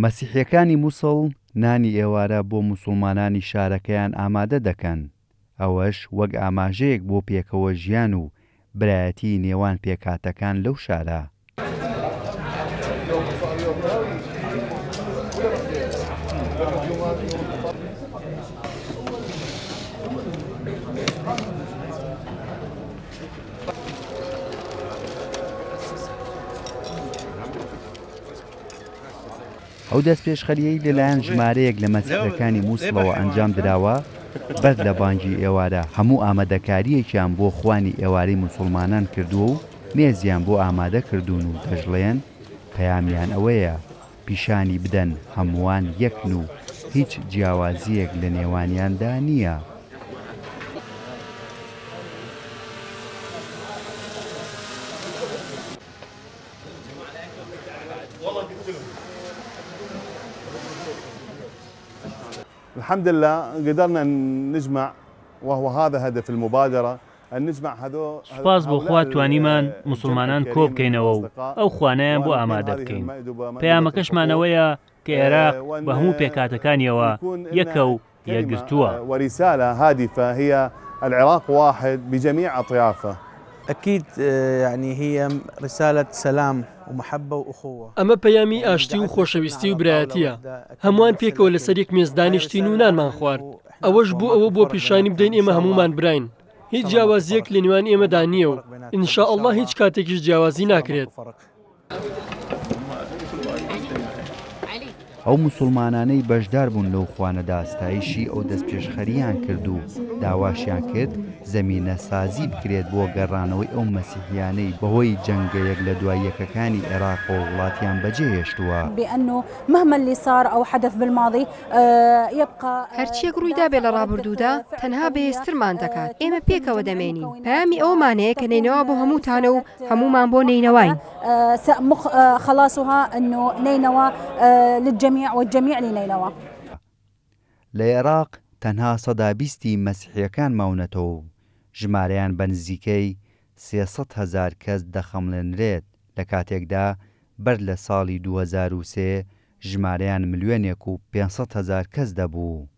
مەسیحیەکانی مووسڵ نانی ئێوارە بۆ موسڵمانانی شارەکەیان ئامادە دەکەن، ئەوەش وەک ئاماژەیەک بۆ پێکەوە ژیان و برایەتی نێوان پێکهاتەکان لەو شارە. ئەو دەست پێشخەریەی لەلایەن ژمارەیەک لە مەسیحیەکانی مووسڵەوە ئەنجام درراوە بەر لە بانگی ئێوارە هەموو ئامادەکاریەکیان بۆ خوانی ئێوارەی موسڵمانان کردووە و مێزیان بۆ ئامادە کردوون و دەژڵێن پەیامیان ئەوەیە پیشانی بدەن هەمووان یەکن و هیچ جیاوازیەک لە نێوانیاندا نییە. الحمد لله قدرنا نجمع وهو هذا هدف المبادرة أن نجمع هذو. سپاس بۆ خوا توانیمان موسڵمانان کۆ بکەینەوە و ئەو خوانەیان بۆ ئامادە بکەین. پەیامەکەشمانەوەیە کە عێراق بە هەموو پێکهاتەکانیەوە یەکە و یەکگرتووە. ورسالة هادفة هي العراق واحد بجميع أطيافه. أكيد يعني هي رسالة سلام ومحبة وأخوة. ئەمە پەیامی ئاشتی و خۆشەویستی و برایەتیە. هەمووان پێکەوە لەسەر یەک مێز دانیشتین و نانمان خوارد. ئەوەش بوو ئەوە بۆ پیشانی بدەین ئێمە هەمومان براین. هیچ جیاوازیەک لە نێوان ئێمەدا نییە و ئینشاءالله هیچ کاتێکیش جیاوازی ناکرێت. ئەو موسڵمانانەی بەشدار بوون لەو خوانەدا ستایشی ئەو دەست پێشخەریان کرد و داواشیان کرد زەمینە سازی بکرێت بۆ گەڕانەوەی ئەو مەسیحیانەی بەهۆی جەنگەیەک لە دوای یەکەکانی عێراق و وڵاتیان بەجێهێشتووە. بأنه مهما اللي صار أو حدث بالماضي يبقى هەرچیەک ڕوویدا بێ لە ڕابردوودا تەنها بەهێزترمان دەکات. ئێمە پێکەوە دەمێنین. پەیامی ئەومانەیە کە نینەوە بۆ هەمووتانە و هەمومان بۆ نینەوەین. خلاصها أنه نينوى للجميع والجميع لنينوى. لە عێراق تەنها 120 مەسیحیەکان ماونەتەوە و ژمارەیان بە نزیکەی 300,000 کەس دەخەمڵێنرێت لە کاتێکدا بەر لە ساڵی 2003 ژمارەیان ملیۆنێک و 500,000 کەس دەبوو.